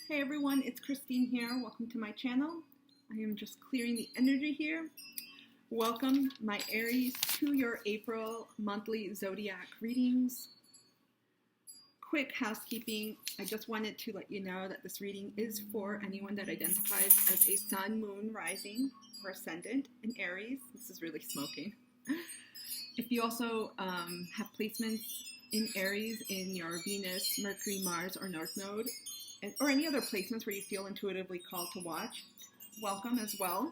Hey everyone, it's Christine here. Welcome to my channel. I am just clearing the energy here. Welcome, my Aries, to your April monthly zodiac readings. Quick housekeeping. I just wanted to let you know that this reading is for anyone that identifies as a sun, moon, rising, or ascendant in Aries. This is really smoking. If you also have placements in Aries in your Venus, Mercury, Mars, or North Node, or any other placements where you feel intuitively called to watch, welcome as well.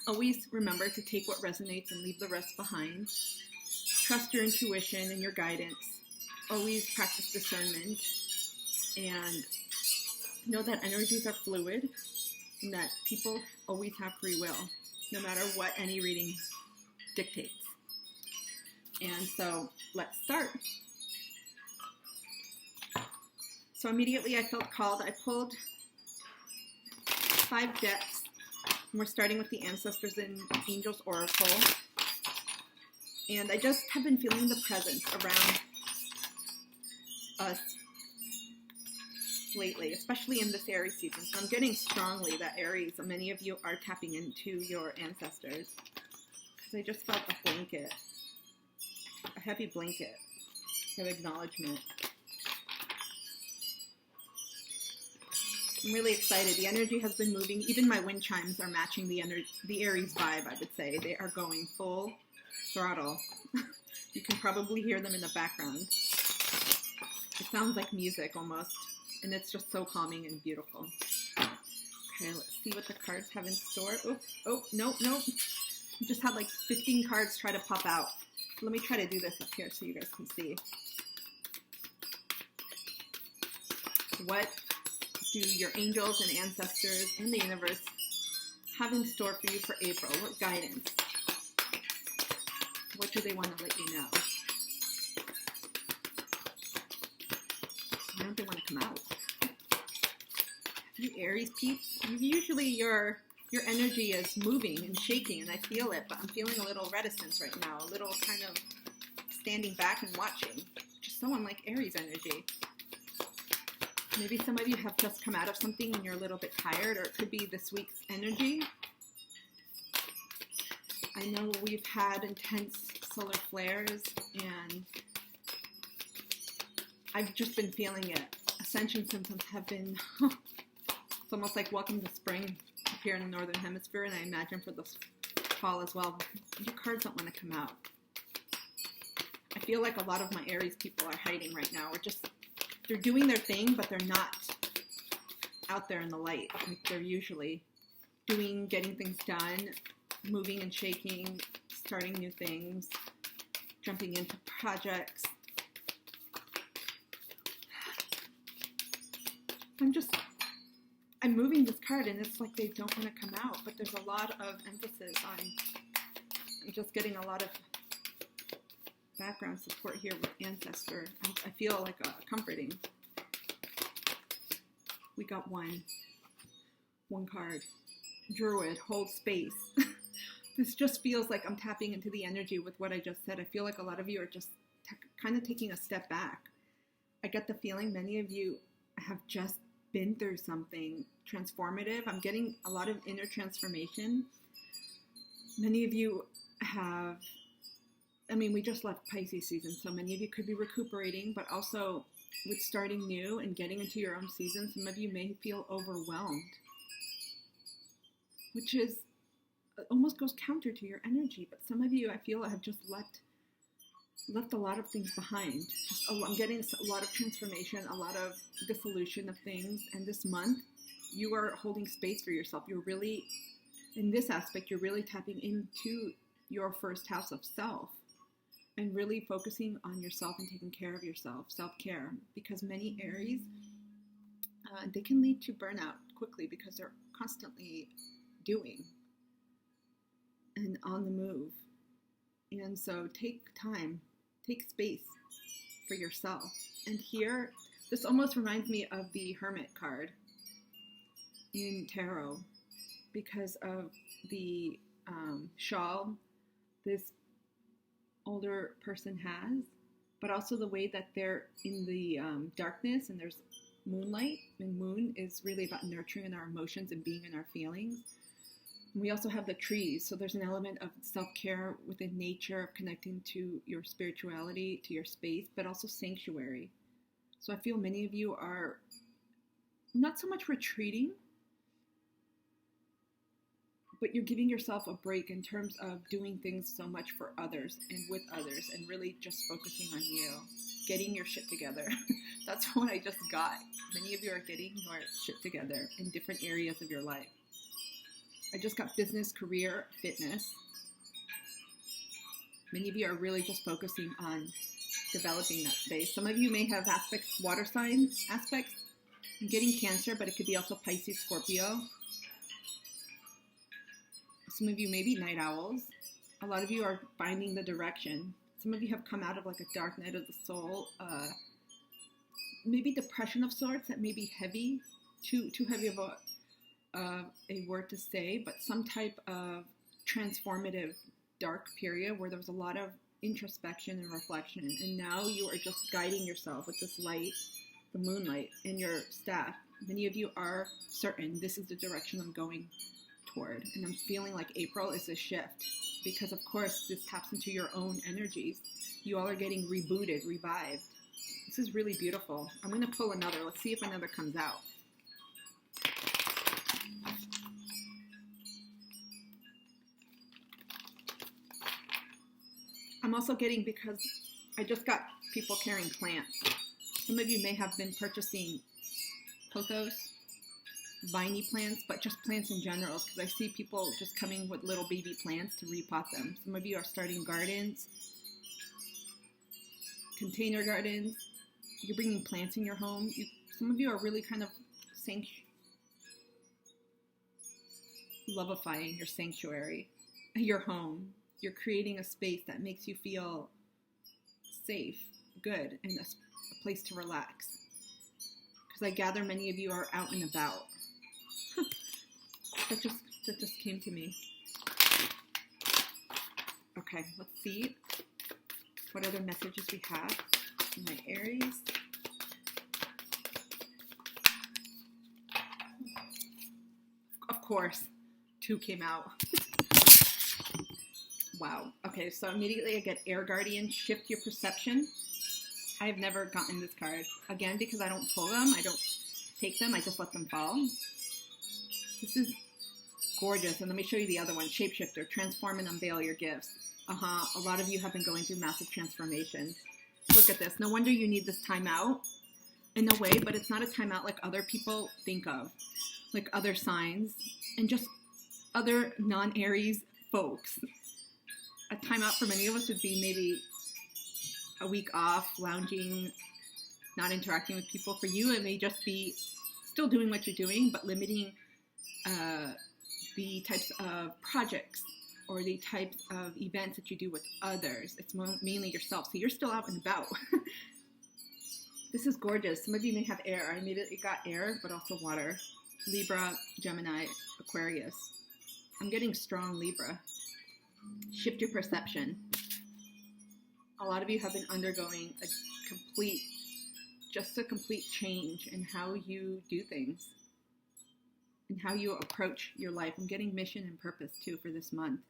Always remember to take what resonates and leave the rest behind. Trust your intuition and your guidance. Always practice discernment and know that energies are fluid and that people always have free will, no matter what any reading dictates. And so let's start. So immediately I felt called. I pulled 5 decks. And we're starting with the Ancestors and Angels Oracle. And I just have been feeling the presence around us lately, especially in this Aries season. So I'm getting strongly that Aries, many of you are tapping into your ancestors. Because I just felt a blanket, a heavy blanket of acknowledgement. I'm really excited. The energy has been moving. Even my wind chimes are matching the Aries vibe, I would say. They are going full throttle. You can probably hear them in the background. It sounds like music almost, and it's just so calming and beautiful. Okay, let's see what the cards have in store. Oh, nope. I just had like 15 cards try to pop out. Let me try to do this up here so you guys can see. What do your angels and ancestors and the universe have in store for you for April? What guidance? What do they want to let you know? Why don't they want to come out? You Aries peeps, usually your energy is moving and shaking, and I feel it, but I'm feeling a little reticence right now, a little kind of standing back and watching, which is so unlike Aries energy. Maybe some of you have just come out of something and you're a little bit tired, or it could be this week's energy. I know we've had intense solar flares, and I've just been feeling it. Ascension symptoms have been, it's almost like welcome to spring up here in the Northern Hemisphere, and I imagine for this fall as well. Your cards don't want to come out. I feel like a lot of my Aries people are hiding right now. They're doing their thing, but they're not out there in the light like they're usually getting things done, moving and shaking, starting new things, jumping into projects. I'm moving this card, and it's like they don't want to come out, but there's a lot of emphasis on, I'm just getting a lot of background support here with Ancestor. I feel like comforting. We got one card. Druid, hold space. This just feels like I'm tapping into the energy with what I just said. I feel like a lot of you are just kind of taking a step back. I get the feeling many of you have just been through something transformative. I'm getting a lot of inner transformation. Many of you have, we just left Pisces season, so many of you could be recuperating, but also with starting new and getting into your own season, some of you may feel overwhelmed, which is almost goes counter to your energy. But some of you, I feel, have just left a lot of things behind. I'm getting a lot of transformation, a lot of dissolution of things, and this month, you are holding space for yourself. You're really, in this aspect, you're really tapping into your first house of self, and really focusing on yourself and taking care of yourself, self-care, because many Aries, they can lead to burnout quickly because they're constantly doing and on the move. And so take time, take space for yourself. And here, this almost reminds me of the Hermit card in Tarot because of the shawl this older person has, but also the way that they're in the darkness and there's moonlight, and moon is really about nurturing our emotions and being in our feelings. And we also have the trees, so there's an element of self-care within nature, of connecting to your spirituality, to your space, but also sanctuary. So I feel many of you are not so much retreating, but you're giving yourself a break in terms of doing things so much for others and with others, and really just focusing on you, getting your shit together. That's what I just got. Many of you are getting your shit together in different areas of your life. I just got business, career, fitness. Many of you are really just focusing on developing that space. Some of you may have aspects, water sign aspects. I'm getting Cancer, but it could be also Pisces, Scorpio. Some of you may be night owls. A lot of you are finding the direction. Some of you have come out of like a dark night of the soul, maybe depression of sorts that may be heavy, too heavy of a word to say, but some type of transformative dark period where there was a lot of introspection and reflection, and now you are just guiding yourself with this light, the moonlight, and your staff. Many of you are certain this is the direction I'm going toward, and I'm feeling like April is a shift, because of course this taps into your own energies. You all are getting rebooted, revived. This is really beautiful. I'm going to pull another. Let's see if another comes out. I'm also getting, because I just got people carrying plants. Some of you may have been purchasing pothos, viney plants, but just plants in general, because I see people just coming with little baby plants to repot them. Some of you are starting gardens, container gardens. You're bringing plants in your home. Some of you are really kind of lovifying your sanctuary, your home. You're creating a space that makes you feel safe, good, and a place to relax. Because I gather many of you are out and about. That just came to me. Okay, let's see what other messages we have for my Aries. Of course, 2 came out. Wow. Okay, so immediately I get Air Guardian, shift your perception. I have never gotten this card. Again, because I don't pull them, I don't take them, I just let them fall. This is gorgeous. And let me show you the other one, Shapeshifter, transform and unveil your gifts. A lot of you have been going through massive transformation. Look at this. No wonder you need this time out in a way, but it's not a timeout like other people think of, like other signs and just other non-Aries folks. A timeout for many of us would be maybe a week off, lounging, not interacting with people. For you, it may just be still doing what you're doing, but limiting the types of projects or the types of events that you do with others. It's mainly yourself. So you're still out and about. This is gorgeous. Some of you may have air. I immediately got air, but also water. Libra, Gemini, Aquarius. I'm getting strong Libra. Shift your perception. A lot of you have been undergoing a complete change in how you do things and how you approach your life. I'm getting mission and purpose too for this month.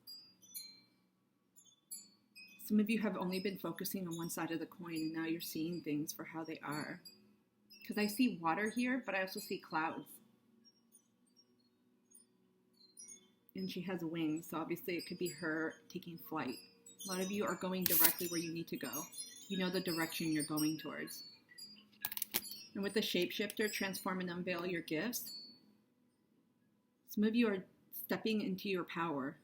Some of you have only been focusing on one side of the coin, and now you're seeing things for how they are. Because I see water here, but I also see clouds. And she has wings, so obviously it could be her taking flight. A lot of you are going directly where you need to go. You know the direction you're going towards. And with the Shapeshifter, transform and unveil your gifts. Some of you are stepping into your power.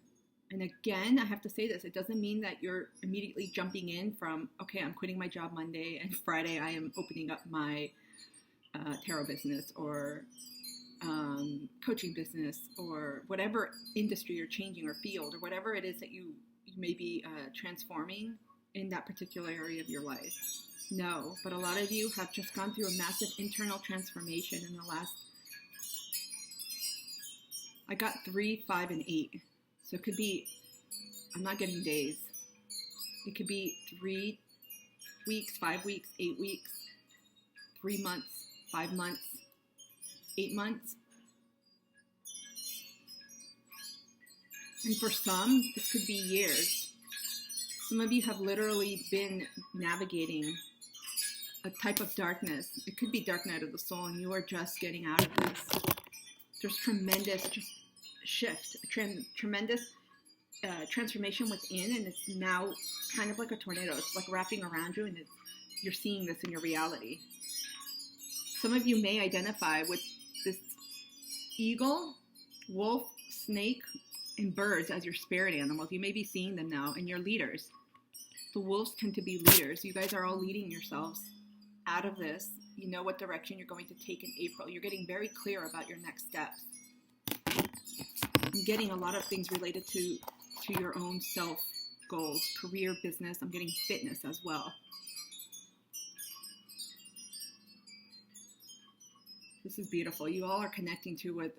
And again, I have to say this, it doesn't mean that you're immediately jumping in from, okay, I'm quitting my job Monday, and Friday I am opening up my tarot business or coaching business, or whatever industry you're changing or field, or whatever it is that you may be transforming in that particular area of your life. No, but a lot of you have just gone through a massive internal transformation in the last, I got 3, 5, and 8. So it could be, I'm not getting days. It could be 3 weeks, 5 weeks, 8 weeks, 3 months, 5 months, 8 months. And for some, this could be years. Some of you have literally been navigating a type of darkness. It could be dark night of the soul, and you are just getting out of this. There's tremendous just shift, tremendous transformation within, and it's now kind of like a tornado. It's like wrapping around you, and you're seeing this in your reality. Some of you may identify with this eagle, wolf, snake, and birds as your spirit animals. You may be seeing them now, and your leaders. The wolves tend to be leaders. You guys are all leading yourselves out of this. You know what direction you're going to take in April. You're getting very clear about your next steps. I'm getting a lot of things related to your own self goals, career, business. I'm getting fitness as well. This is beautiful. You all are connecting to with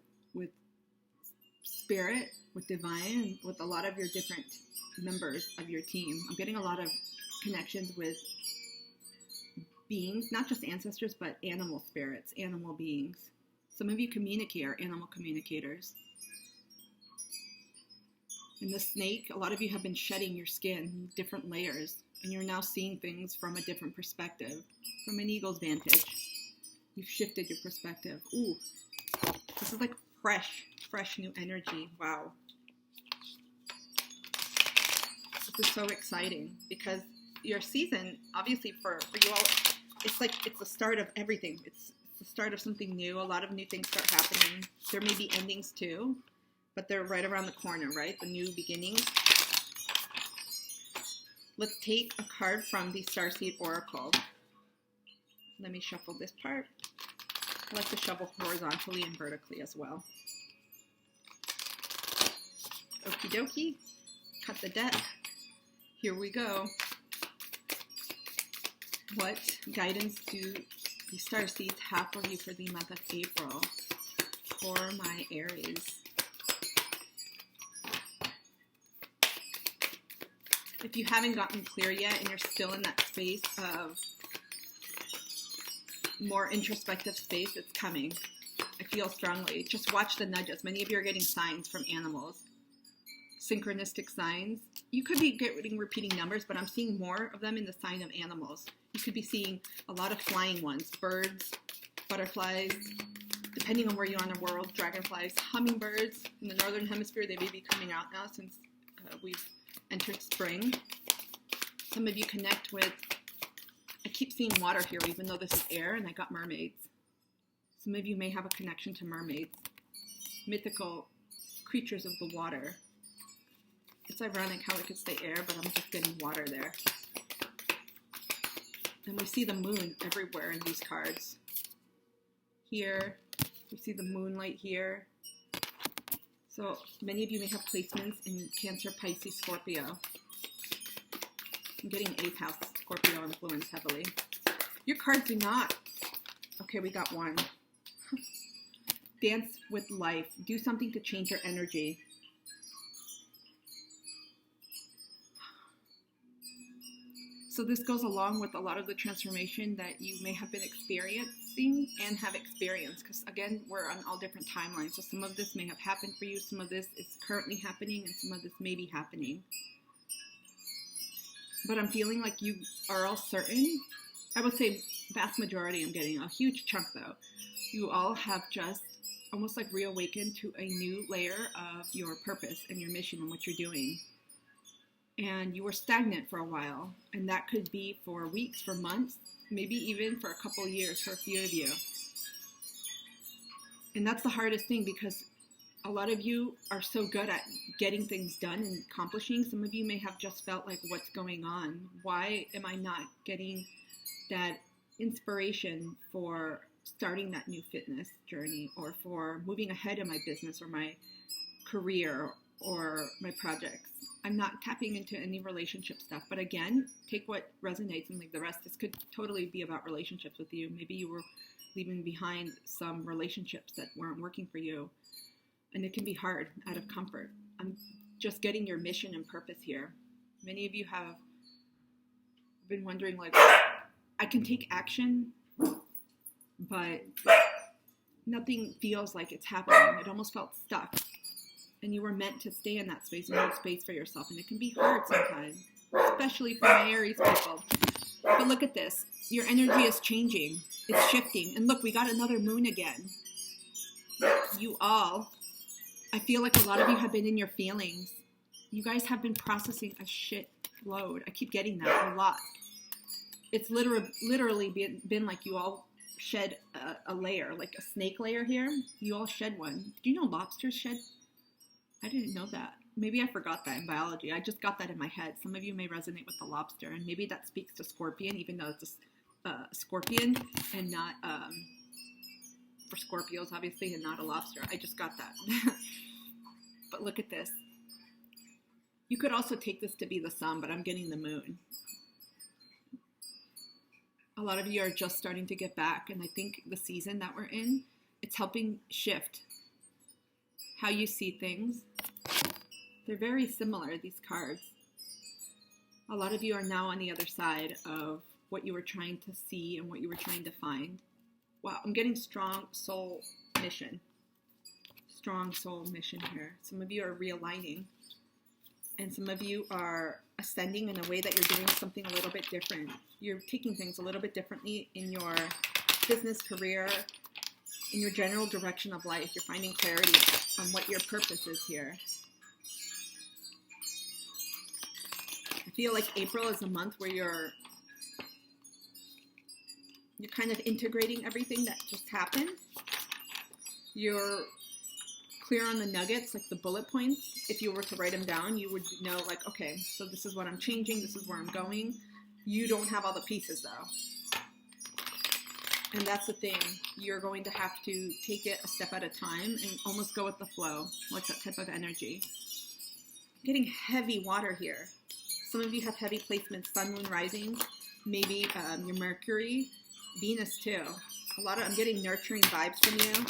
spirit, with divine, with a lot of your different members of your team. I'm getting a lot of connections with beings, not just ancestors, but animal spirits, animal beings. Some of you are animal communicators. In the snake, a lot of you have been shedding your skin, different layers, and you're now seeing things from a different perspective, from an eagle's vantage. You've shifted your perspective. Ooh, this is like fresh new energy. Wow. This is so exciting because your season, obviously for you all, it's like it's the start of everything. It's the start of something new. A lot of new things start happening. There may be endings too, but they're right around the corner, right? The new beginnings. Let's take a card from the Starseed Oracle. Let me shuffle this part. I like to shuffle horizontally and vertically as well. Okie dokie. Cut the deck. Here we go. What guidance do the Starseeds have for you for the month of April for my Aries? If you haven't gotten clear yet and you're still in that space of more introspective space, it's coming. I feel strongly. Just watch the nudges. Many of you are getting signs from animals. Synchronistic signs. You could be getting repeating numbers, but I'm seeing more of them in the sign of animals. You could be seeing a lot of flying ones, birds, butterflies, depending on where you are in the world, dragonflies, hummingbirds. In the northern hemisphere, they may be coming out now since we've entered spring. Some of you connect with, I keep seeing water here, even though this is air, and I got mermaids. Some of you may have a connection to mermaids, mythical creatures of the water. It's ironic how it could say air, but I'm just getting water there. And we see the moon everywhere in these cards. Here, we see the moonlight here. So many of you may have placements in Cancer, Pisces, Scorpio. I'm getting 8th house Scorpio influence heavily. Your cards do not. Okay, we got one. Dance with life. Do something to change your energy. So this goes along with a lot of the transformation that you may have been experiencing and have experienced. Because again, we're on all different timelines. So some of this may have happened for you. Some of this is currently happening and some of this may be happening. But I'm feeling like you are all certain. I would say vast majority, I'm getting a huge chunk though. You all have just almost like reawakened to a new layer of your purpose and your mission and what you're doing. And you were stagnant for a while, and that could be for weeks, for months, maybe even for a couple of years for a few of you. And that's the hardest thing because a lot of you are so good at getting things done and accomplishing. Some of you may have just felt like, what's going on? Why am I not getting that inspiration for starting that new fitness journey or for moving ahead in my business or my career or my projects? I'm not tapping into any relationship stuff, but again, take what resonates and leave the rest. This could totally be about relationships with you. Maybe you were leaving behind some relationships that weren't working for you, and it can be hard out of comfort. I'm just getting your mission and purpose here. Many of you have been wondering, like, I can take action but nothing feels like it's happening. It almost felt stuck. And you were meant to stay in that space and hold space for yourself. And it can be hard sometimes, especially for my Aries people. But look at this. Your energy is changing. It's shifting. And look, we got another moon again. You all, I feel like a lot of you have been in your feelings. You guys have been processing a shit load. I keep getting that a lot. It's literally been like you all shed a layer, like a snake layer here. You all shed one. Do you know lobsters shed? I didn't know that. Maybe I forgot that in biology. I just got that in my head. Some of you may resonate with the lobster, and maybe that speaks to scorpion, even though it's a scorpion and not for Scorpios, obviously, and not a lobster. I just got that. But look at this. You could also take this to be the sun, but I'm getting the moon. A lot of you are just starting to get back, and I think the season that we're in, it's helping shift how you see things. They're very similar, these cards. A lot of you are now on the other side of what you were trying to see and what you were trying to find. Wow, I'm getting strong soul mission. Strong soul mission here. Some of you are realigning, and some of you are ascending in a way that you're doing something a little bit different. You're taking things a little bit differently in your business career, in your general direction of life. You're finding clarity on what your purpose is here. I feel like April is a month where you're kind of integrating everything that just happened. You're clear on the nuggets, like the bullet points. If you were to write them down, you would know, like, okay, so this is what I'm changing, this is where I'm going. You don't have all the pieces though. And that's the thing. You're going to have to take it a step at a time and almost go with the flow, like that type of energy. I'm getting heavy water here. Some of you have heavy placements, sun, moon, rising, maybe your Mercury, Venus too. I'm getting nurturing vibes from you.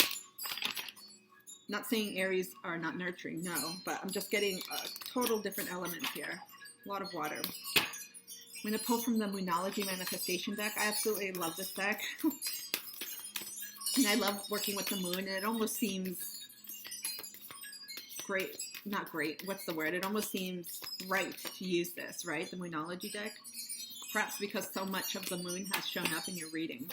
Not saying Aries are not nurturing, no, but I'm just getting a total different element here. A lot of water. I'm going to pull from the Moonology Manifestation deck. I absolutely love this deck. And I love working with the moon, and it almost seems great. Not great, what's the word? It almost seems right to use this, right? The Moonology deck. Perhaps because so much of the moon has shown up in your reading.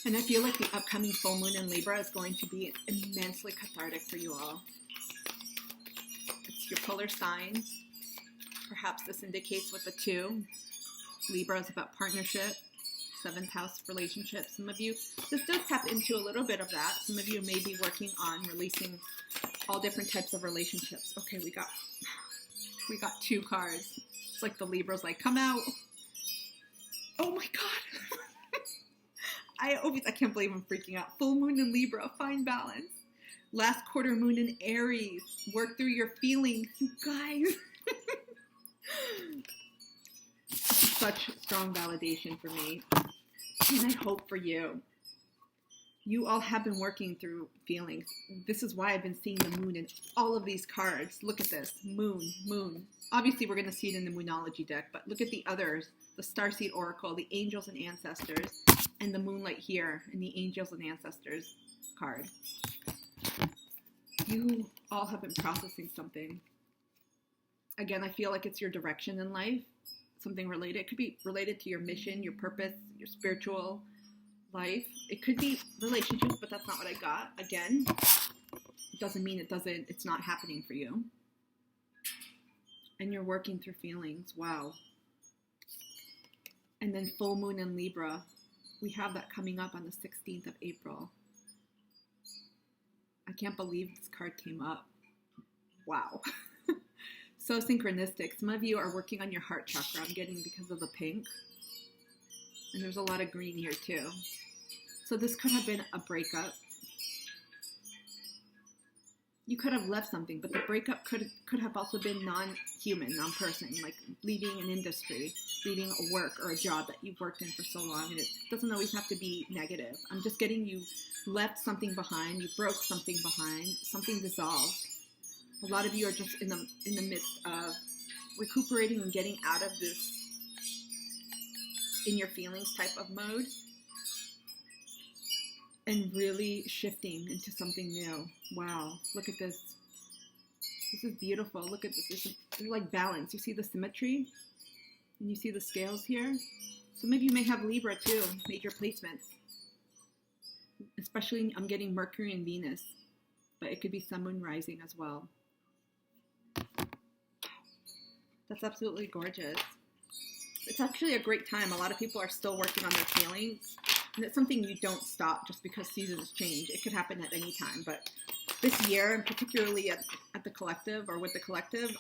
And I feel like the upcoming full moon in Libra is going to be immensely cathartic for you all. It's your polar sign. Perhaps this indicates what the 2. Libra is about partnership, 7th house relationships. Some of you, this does tap into a little bit of that. Some of you may be working on releasing all different types of relationships. Okay, we got 2 cards. It's like the Libra's like, come out. Oh my God. I can't believe I'm freaking out. Full moon in Libra, find balance. Last quarter moon in Aries, work through your feelings, you guys. Such strong validation for me. And I hope for you. You all have been working through feelings. This is why I've been seeing the moon in all of these cards. Look at this, moon, moon. Obviously, we're going to see it in the Moonology deck, but look at the others, the Starseed Oracle, the Angels and Ancestors, and the Moonlight here in the Angels and Ancestors card. You all have been processing something. Again, I feel like it's your direction in life, something related. It could be related to your mission, your purpose, your spiritual life. It could be relationships, but that's not what I got. Again, it doesn't mean it's not happening for you. And you're working through feelings. Wow. And then full moon in Libra. We have that coming up on the 16th of April. I can't believe this card came up. Wow. So synchronistic. Some of you are working on your heart chakra. I'm getting because of the pink. And there's a lot of green here too. So this could have been a breakup. You could have left something, but the breakup could have also been non-human, non-person, like leaving an industry, leaving a work or a job that you've worked in for so long, and it doesn't always have to be negative. I'm just getting you left something behind, you broke something behind, something dissolved. A lot of you are just in the midst of recuperating and getting out of this in your feelings type of mode. and really shifting into something new. Wow, look at this. This is beautiful. Look at this. It's like balance. You see the symmetry? And you see the scales here? Some of you may have Libra too, major placements. Especially, I'm getting Mercury and Venus. But it could be Sun, Moon, Rising as well. That's absolutely gorgeous. It's actually a great time. A lot of people are still working on their feelings. And it's something you don't stop just because seasons change. It could happen at any time. But this year, and particularly at the collective or with the collective,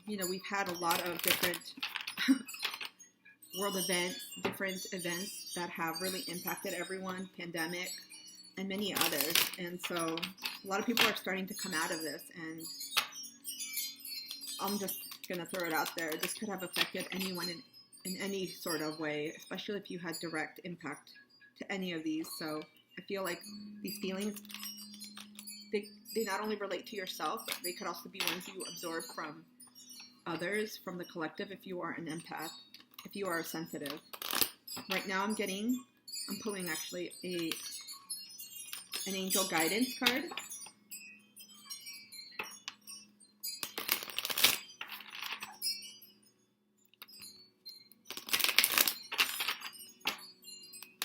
you know, we've had a lot of different world events, different events that have really impacted everyone, pandemic, and many others. And so a lot of people are starting to come out of this. And I'm just going to throw it out there. This could have affected anyone in any sort of way, especially if you had direct impact to any of these. So I feel like these feelings, they not only relate to yourself, but they could also be ones you absorb from others, from the collective, if you are an empath, if you are sensitive. Right now I'm pulling actually an angel guidance card.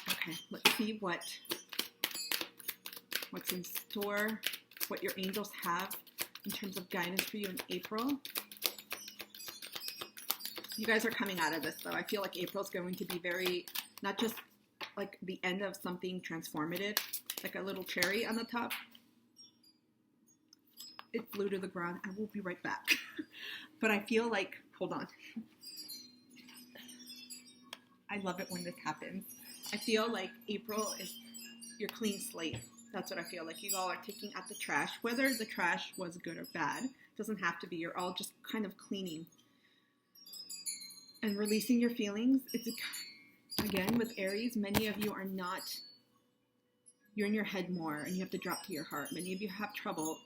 Okay, let's see what's in store, what your angels have in terms of guidance for you in April. You guys are coming out of this, though. I feel like April is going to be very, not just like the end of something transformative, like a little cherry on the top. It flew to the ground. I will be right back. But I feel like, hold on. I love it when this happens. I feel like April is your clean slate. That's what I feel like. You all are taking out the trash. Whether the trash was good or bad, doesn't have to be. You're all just kind of cleaning and releasing your feelings. It's again with Aries, many of you are not, you're in your head more and you have to drop to your heart. Many of you have trouble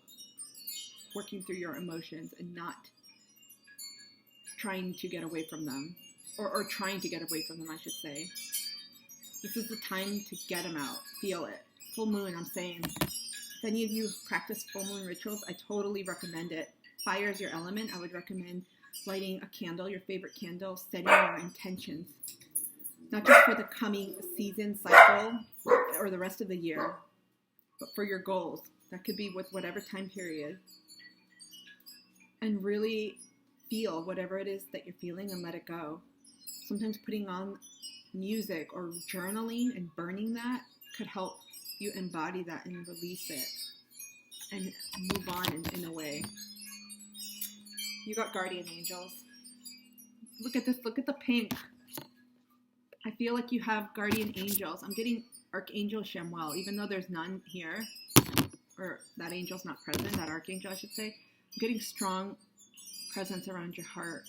working through your emotions and not trying to get away from them, or trying to get away from them, I should say. This is the time to get them out. Feel it. Full moon, I'm saying. If any of you practice full moon rituals, I totally recommend it. Fire is your element. I would recommend lighting a candle, your favorite candle, setting your intentions. Not just for the coming season cycle or the rest of the year, but for your goals. That could be with whatever time period. And really feel whatever it is that you're feeling and let it go. Sometimes putting on music or journaling and burning that could help you embody that and release it and move on in a way. You got guardian angels. Look at this. Look at the pink. I feel like you have guardian angels. I'm getting Archangel Chamuel, even though there's none here, or that angel's not present, that archangel, I should say. I'm getting strong presence around your heart.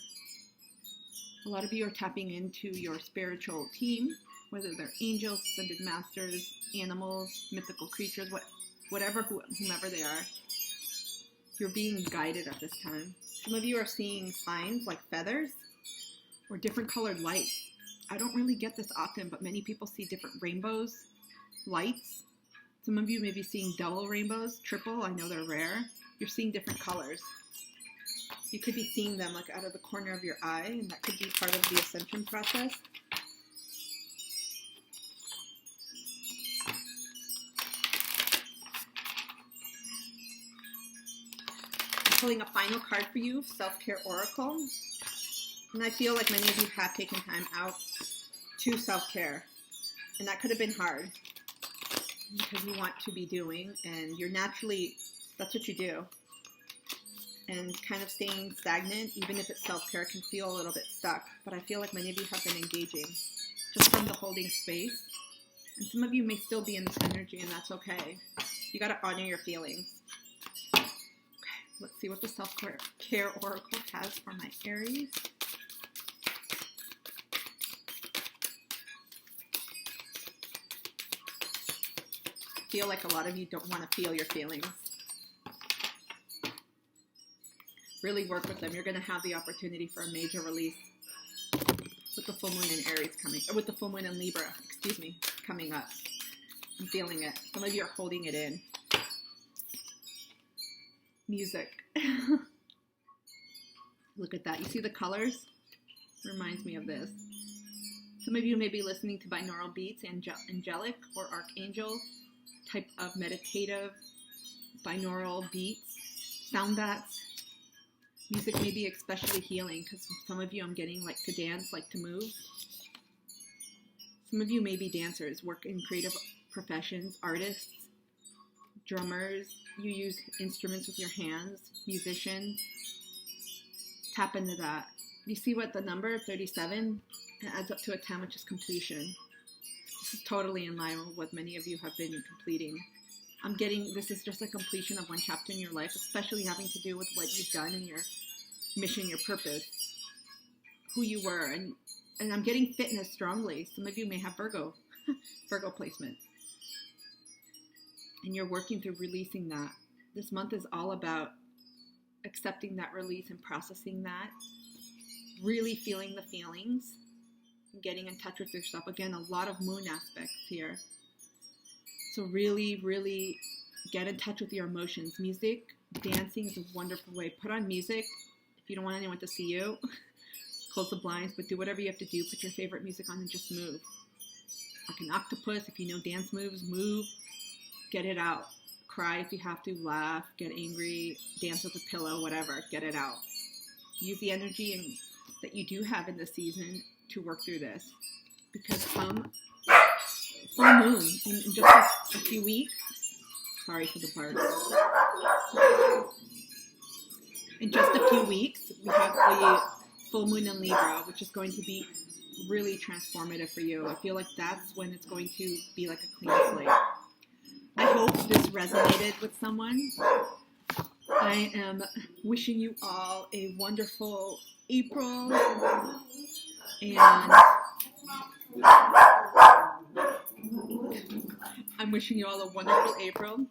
A lot of you are tapping into your spiritual team, whether they're angels, ascended masters, animals, mythical creatures, whomever they are. You're being guided at this time. Some of you are seeing signs like feathers or different colored lights. I don't really get this often, but many people see different rainbows, lights. Some of you may be seeing double rainbows, triple. I know they're rare. You're seeing different colors. You could be seeing them like out of the corner of your eye, and that could be part of the ascension process. I'm pulling a final card for you, Self-Care Oracle. And I feel like many of you have taken time out to self-care. And that could have been hard because you want to be doing, and you're naturally, that's what you do. And kind of staying stagnant, even if it's self-care, can feel a little bit stuck. But I feel like many of you have been engaging just from the holding space. And some of you may still be in this energy, and that's okay. You got to honor your feelings. Okay, let's see what the Self-Care Oracle has for my Aries. I feel like a lot of you don't want to feel your feelings. Really work with them. You're going to have the opportunity for a major release with the full moon in Aries coming, or with the full moon in Libra, coming up. I'm feeling it. Some of you are holding it in. Music. Look at that. You see the colors? Reminds me of this. Some of you may be listening to binaural beats, angelic or archangel type of meditative binaural beats, sound bats. Music may be especially healing because some of you I'm getting like to dance, like to move. Some of you may be dancers, work in creative professions, artists, drummers. You use instruments with your hands, musicians. Tap into that. You see what the number 37 adds up to a 10, which is completion. This is totally in line with what many of you have been completing. I'm getting this is just a completion of one chapter in your life, especially having to do with what you've done in your mission, your purpose, who you were. And I'm getting fitness strongly. Some of you may have Virgo placement. And you're working through releasing that. This month is all about accepting that release and processing that, really feeling the feelings, and getting in touch with yourself. Again, a lot of moon aspects here. So really, really get in touch with your emotions. Music, dancing is a wonderful way. Put on music if you don't want anyone to see you. Close the blinds, but do whatever you have to do. Put your favorite music on and just move. Like an octopus, if you know dance moves, move. Get it out. Cry if you have to, laugh, get angry, dance with a pillow, whatever. Get it out. Use the energy that you do have in this season to work through this. Because come full moon in just a few weeks. Sorry for the bark. In just a few weeks, we have the full moon in Libra, which is going to be really transformative for you. I feel like that's when it's going to be like a clean slate. I hope this resonated with someone. I am wishing you all a wonderful April, and I'm wishing you all a wonderful April.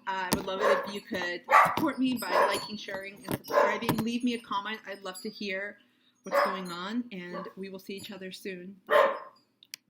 I would love it if you could support me by liking, sharing, and subscribing. Leave me a comment. I'd love to hear what's going on, and we will see each other soon.